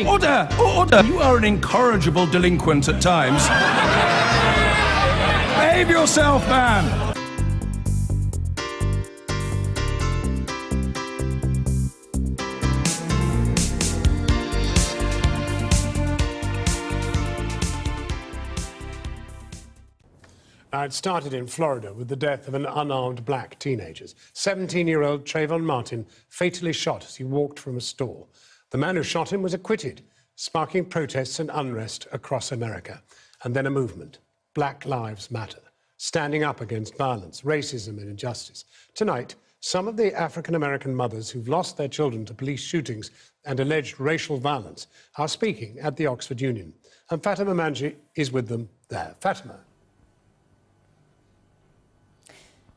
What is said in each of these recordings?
Order! Order! You are an incorrigible delinquent at times. Behave yourself, man! Now, it started in Florida with the death of an unarmed black teenager. 17-year-old Trayvon Martin fatally shot as he walked from a store. The man who shot him was acquitted, sparking protests and unrest across America. And then a movement, Black Lives Matter, standing up against violence, racism and injustice. Tonight, some of the African-American mothers who've lost their children to police shootings and alleged racial violence are speaking at the Oxford Union. And Fatima Manji is with them there. Fatima.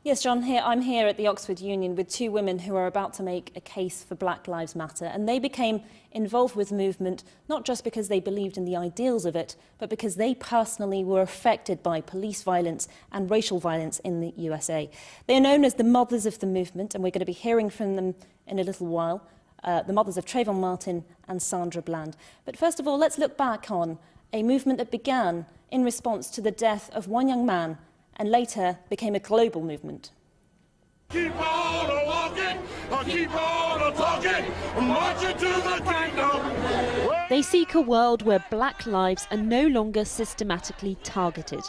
Yes, John, I'm here at the Oxford Union with two women who are about to make a case for Black Lives Matter. And they became involved with the movement, not just because they believed in the ideals of it, but because they personally were affected by police violence and racial violence in the USA. They are known as the mothers of the movement, and we're going to be hearing from them in a little while, the mothers of Trayvon Martin and Sandra Bland. But first of all, let's look back on a movement that began in response to the death of one young man and later became a global movement. Keep on walking, keep on talking, marching to the kingdom. They seek a world where black lives are no longer systematically targeted.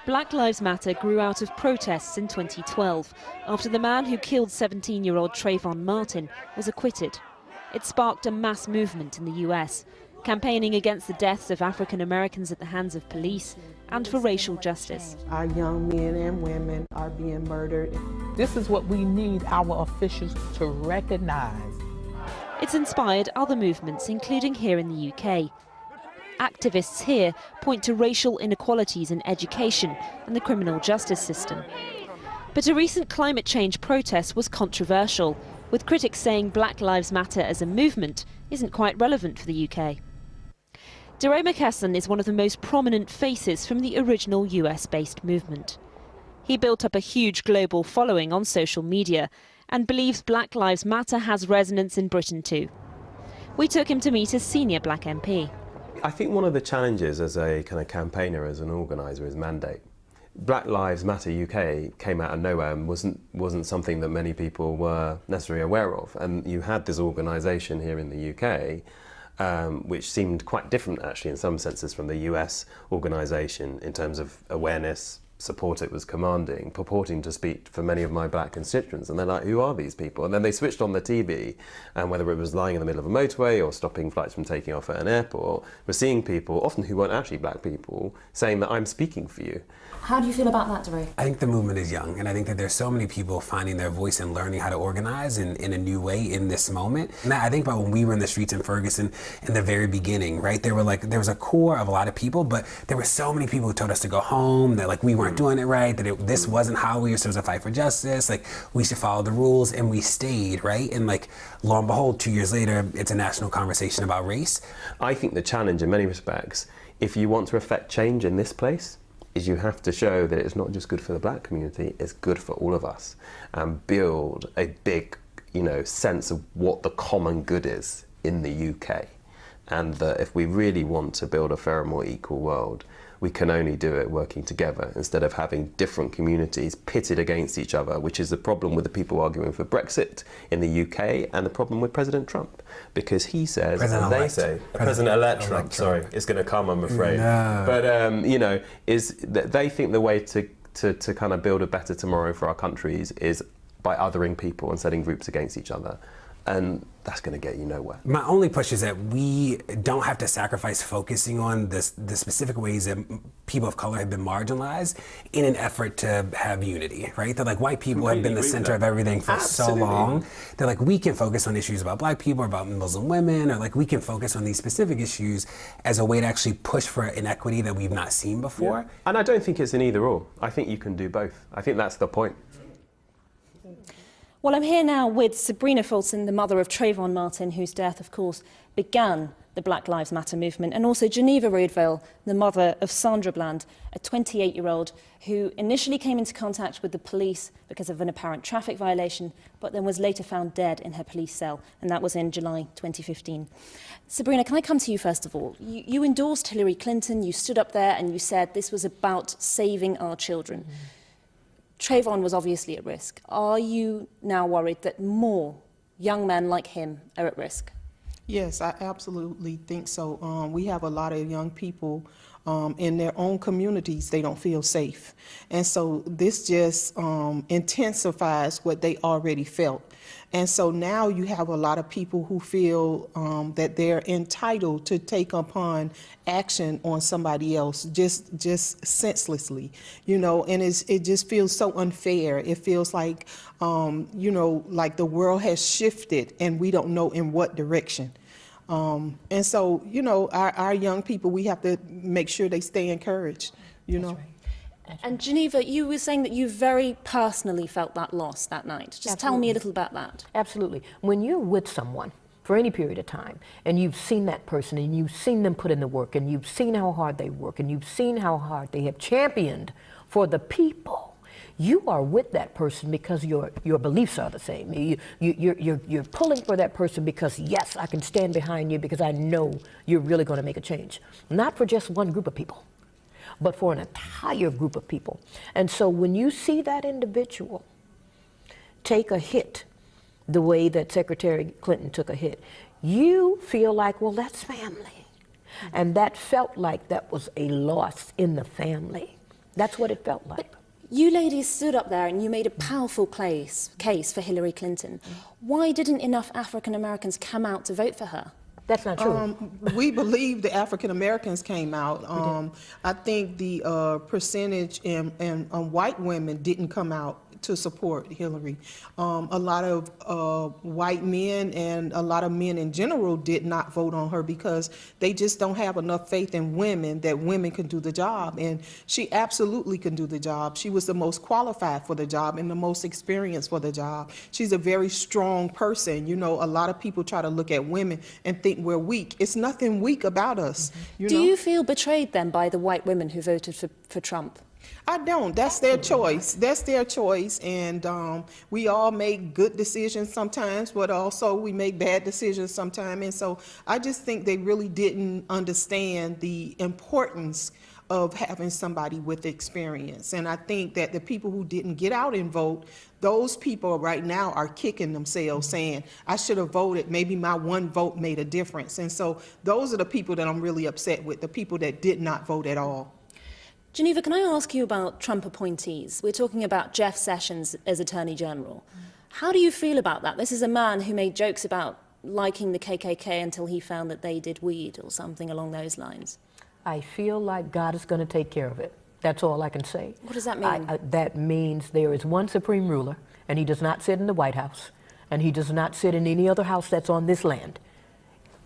Black Lives Matter grew out of protests in 2012 after the man who killed 17-year-old Trayvon Martin was acquitted. It sparked a mass movement in the US, campaigning against the deaths of African Americans at the hands of police and for racial justice. Our young men and women are being murdered. This is what we need our officials to recognize. It's inspired other movements, including here in the UK. Activists here point to racial inequalities in education and the criminal justice system. But a recent climate change protest was controversial, with critics saying Black Lives Matter as a movement isn't quite relevant for the UK. Deray McKesson is one of the most prominent faces from the original US-based movement. He built up a huge global following on social media and believes Black Lives Matter has resonance in Britain too. We took him to meet a senior black MP. I think one of the challenges as a kind of campaigner, as an organiser, is mandate. Black Lives Matter UK came out of nowhere and wasn't something that many people were necessarily aware of. And you had this organisation here in the UK which seemed quite different actually in some senses from the US organisation in terms of awareness, support it was commanding, purporting to speak for many of my black constituents. And they're like, who are these people? And then they switched on the TV, and whether it was lying in the middle of a motorway or stopping flights from taking off at an airport, we're seeing people, often who weren't actually black people, saying that I'm speaking for you. How do you feel about that, Deray? I think the movement is young, and I think that there's so many people finding their voice and learning how to organize in a new way in this moment. And I think about when we were in the streets in Ferguson in the very beginning, right? There was a core of a lot of people, but there were so many people who told us to go home, that like we weren't doing it right, that this wasn't how we were supposed to fight for justice, like we should follow the rules, and we stayed, right? And like, lo and behold, 2 years later, it's a national conversation about race. I think the challenge in many respects, if you want to affect change in this place, is you have to show that it's not just good for the black community, it's good for all of us, and build a big, sense of what the common good is in the UK. And that if we really want to build a fairer, more equal world, we can only do it working together instead of having different communities pitted against each other, which is the problem with the people arguing for Brexit in the UK and the problem with President Trump. Because he says, and they say, President-elect Trump, sorry, it's going to come, I'm afraid. No. But, is that they think the way to kind of build a better tomorrow for our countries is by othering people and setting groups against each other. And that's going to get you nowhere. My only push is that we don't have to sacrifice focusing on the specific ways that people of color have been marginalized in an effort to have unity, right? That like white people have been the center of everything for so long. That like we can focus on issues about black people or about Muslim women, or like we can focus on these specific issues as a way to actually push for inequity that we've not seen before. Yeah. And I don't think it's an either or. I think you can do both. I think that's the point. Well, I'm here now with Sabrina Fulton, the mother of Trayvon Martin, whose death, of course, began the Black Lives Matter movement, and also Geneva Roadville, the mother of Sandra Bland, a 28-year-old who initially came into contact with the police because of an apparent traffic violation, but then was later found dead in her police cell, and that was in July 2015. Sabrina, can I come to you first of all? You endorsed Hillary Clinton, you stood up there and you said this was about saving our children. Trayvon was obviously at risk. Are you now worried that more young men like him are at risk? Yes, I absolutely think so. We have a lot of young people in their own communities, they don't feel safe. And so this just intensifies what they already felt. And so now you have a lot of people who feel that they're entitled to take upon action on somebody else just senselessly, you know, and it just feels so unfair. It feels like, you know, like the world has shifted and we don't know in what direction. And so, you know, our young people, we have to make sure they stay encouraged, you know. And Geneva, you were saying that you very personally felt that loss that night. Just tell me a little about that. Absolutely. When you're with someone for any period of time, and you've seen that person, and you've seen them put in the work, and you've seen how hard they work, and you've seen how hard they have championed for the people, you are with that person because your beliefs are the same. You're pulling for that person because, yes, I can stand behind you because I know you're really going to make a change. Not for just one group of people, but for an entire group of people. And so when you see that individual take a hit the way that Secretary Clinton took a hit, you feel like, well, that's family. And that felt like that was a loss in the family. That's what it felt like. But you ladies stood up there and you made a powerful case for Hillary Clinton. Why didn't enough African Americans come out to vote for her? That's not true. We believe the African Americans came out. I think the percentage in white women didn't come out to support Hillary. A lot of white men and a lot of men in general did not vote on her because they just don't have enough faith in women that women can do the job. And she absolutely can do the job. She was the most qualified for the job and the most experienced for the job. She's a very strong person. You know, a lot of people try to look at women and think we're weak. It's nothing weak about us. You know? Do you feel betrayed then by the white women who voted for Trump? I don't. That's their choice. That's their choice. And we all make good decisions sometimes, but also we make bad decisions sometimes. And so I just think they really didn't understand the importance of having somebody with experience. And I think that the people who didn't get out and vote, those people right now are kicking themselves saying, I should have voted, maybe my one vote made a difference. And so those are the people that I'm really upset with, the people that did not vote at all. Geneva, can I ask you about Trump appointees? We're talking about Jeff Sessions as Attorney General. How do you feel about that? This is a man who made jokes about liking the KKK until he found that they did weed or something along those lines. I feel like God is going to take care of it. That's all I can say. What does that mean? That means there is one supreme ruler, and he does not sit in the White House, and he does not sit in any other house that's on this land.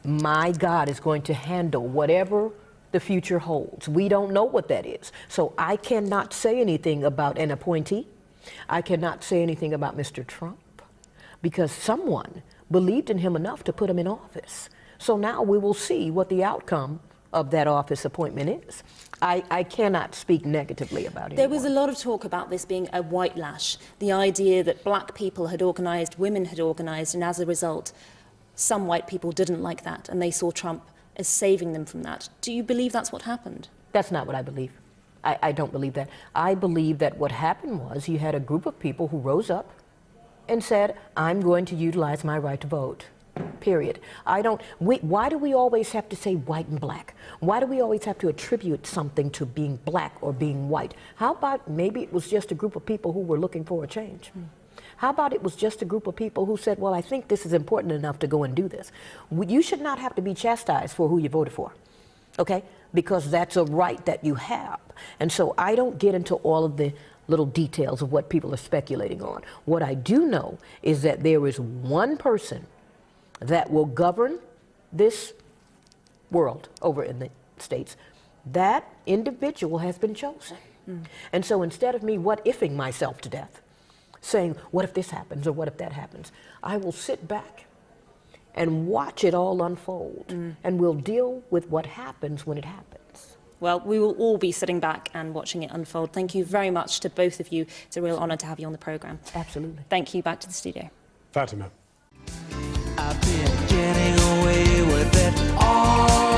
My God is going to handle whatever the future holds. We don't know what that is. So I cannot say anything about an appointee. I cannot say anything about Mr. Trump because someone believed in him enough to put him in office. So now we will see what the outcome of that office appointment is. I cannot speak negatively about it. There was a lot of talk about this being a white lash, the idea that black people had organised, women had organised, and as a result, some white people didn't like that and they saw Trump as saving them from that. Do you believe that's what happened? That's not what I believe. I don't believe that. I believe that what happened was you had a group of people who rose up and said, I'm going to utilize my right to vote, period. Why do we always have to say white and black? Why do we always have to attribute something to being black or being white? How about maybe it was just a group of people who were looking for a change? How about it was just a group of people who said, well, I think this is important enough to go and do this. You should not have to be chastised for who you voted for, okay? Because that's a right that you have. And so I don't get into all of the little details of what people are speculating on. What I do know is that there is one person that will govern this world over in the States. That individual has been chosen. And so instead of me what-ifing myself to death, saying, what if this happens or what if that happens? I will sit back and watch it all unfold. And we'll deal with what happens when it happens. Well, we will all be sitting back and watching it unfold. Thank you very much to both of you. It's a real honour to have you on the programme. Absolutely. Thank you. Back to the studio. Fatima. I've been getting away with it all